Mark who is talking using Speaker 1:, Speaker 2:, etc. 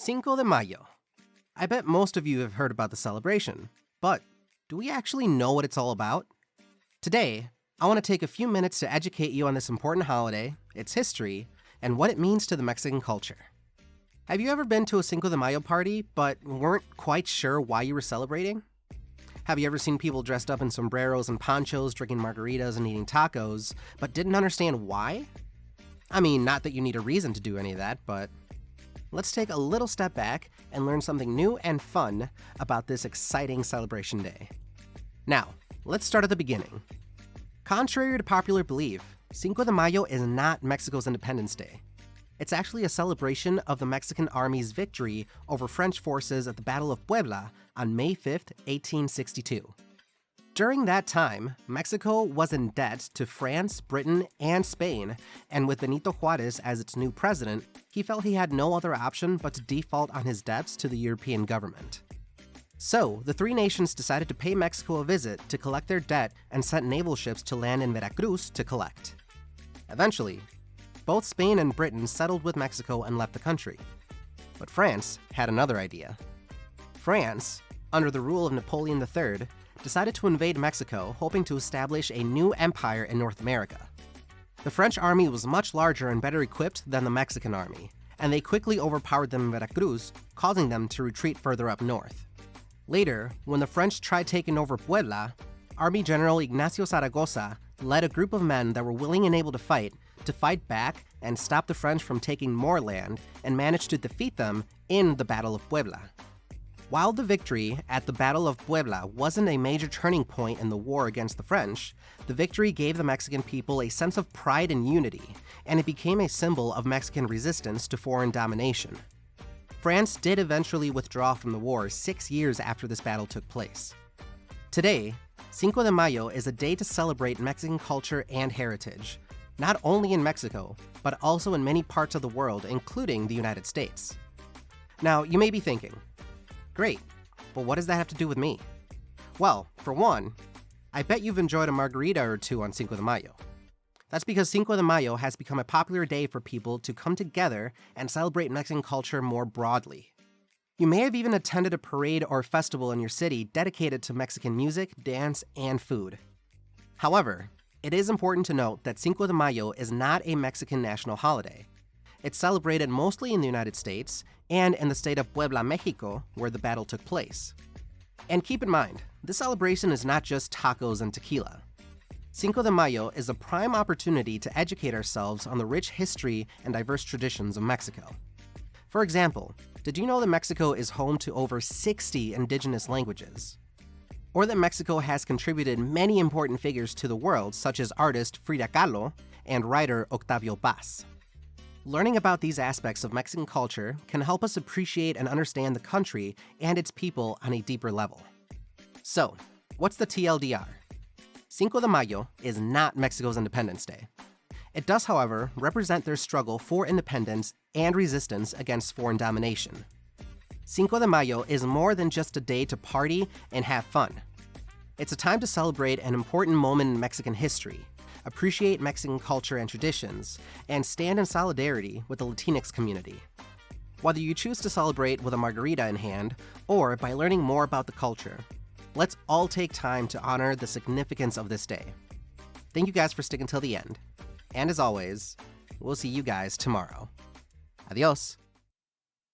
Speaker 1: Cinco de Mayo. I bet most of you have heard about the celebration, but do we actually know what it's all about? Today, I want to take a few minutes to educate you on this important holiday, its history, and what it means to the Mexican culture. Have you ever been to a Cinco de Mayo party but weren't quite sure why you were celebrating? Have you ever seen people dressed up in sombreros and ponchos, drinking margaritas and eating tacos, but didn't understand why? I mean, not that you need a reason to do any of that, but let's take a little step back and learn something new and fun about this exciting celebration day. Now, let's start at the beginning. Contrary to popular belief, Cinco de Mayo is not Mexico's Independence Day. It's actually a celebration of the Mexican Army's victory over French forces at the Battle of Puebla on May 5, 1862. During that time, Mexico was in debt to France, Britain, and Spain, and with Benito Juárez as its new president, he felt he had no other option but to default on his debts to the European government. So, the three nations decided to pay Mexico a visit to collect their debt and sent naval ships to land in Veracruz to collect. Eventually, both Spain and Britain settled with Mexico and left the country. But France had another idea. France, under the rule of Napoleon III, decided to invade Mexico, hoping to establish a new empire in North America. The French army was much larger and better equipped than the Mexican army, and they quickly overpowered them in Veracruz, causing them to retreat further up north. Later, when the French tried taking over Puebla, Army General Ignacio Zaragoza led a group of men that were willing and able to fight back and stop the French from taking more land, and managed to defeat them in the Battle of Puebla. While the victory at the Battle of Puebla wasn't a major turning point in the war against the French, the victory gave the Mexican people a sense of pride and unity, and it became a symbol of Mexican resistance to foreign domination. France did eventually withdraw from the war 6 years after this battle took place. Today, Cinco de Mayo is a day to celebrate Mexican culture and heritage, not only in Mexico, but also in many parts of the world, including the United States. Now, you may be thinking, great, but what does that have to do with me? Well, for one, I bet you've enjoyed a margarita or two on Cinco de Mayo. That's because Cinco de Mayo has become a popular day for people to come together and celebrate Mexican culture more broadly. You may have even attended a parade or festival in your city dedicated to Mexican music, dance, and food. However, it is important to note that Cinco de Mayo is not a Mexican national holiday. It's celebrated mostly in the United States and in the state of Puebla, Mexico, where the battle took place. And keep in mind, this celebration is not just tacos and tequila. Cinco de Mayo is a prime opportunity to educate ourselves on the rich history and diverse traditions of Mexico. For example, did you know that Mexico is home to over 60 indigenous languages? Or that Mexico has contributed many important figures to the world, such as artist Frida Kahlo and writer Octavio Paz. Learning about these aspects of Mexican culture can help us appreciate and understand the country and its people on a deeper level. So, what's the TLDR? Cinco de Mayo is not Mexico's Independence Day. It does, however, represent their struggle for independence and resistance against foreign domination. Cinco de Mayo is more than just a day to party and have fun. It's a time to celebrate an important moment in Mexican history, appreciate Mexican culture and traditions, and stand in solidarity with the Latinx community. Whether you choose to celebrate with a margarita in hand or by learning more about the culture, let's all take time to honor the significance of this day. Thank you guys for sticking till the end. And as always, we'll see you guys tomorrow. Adios.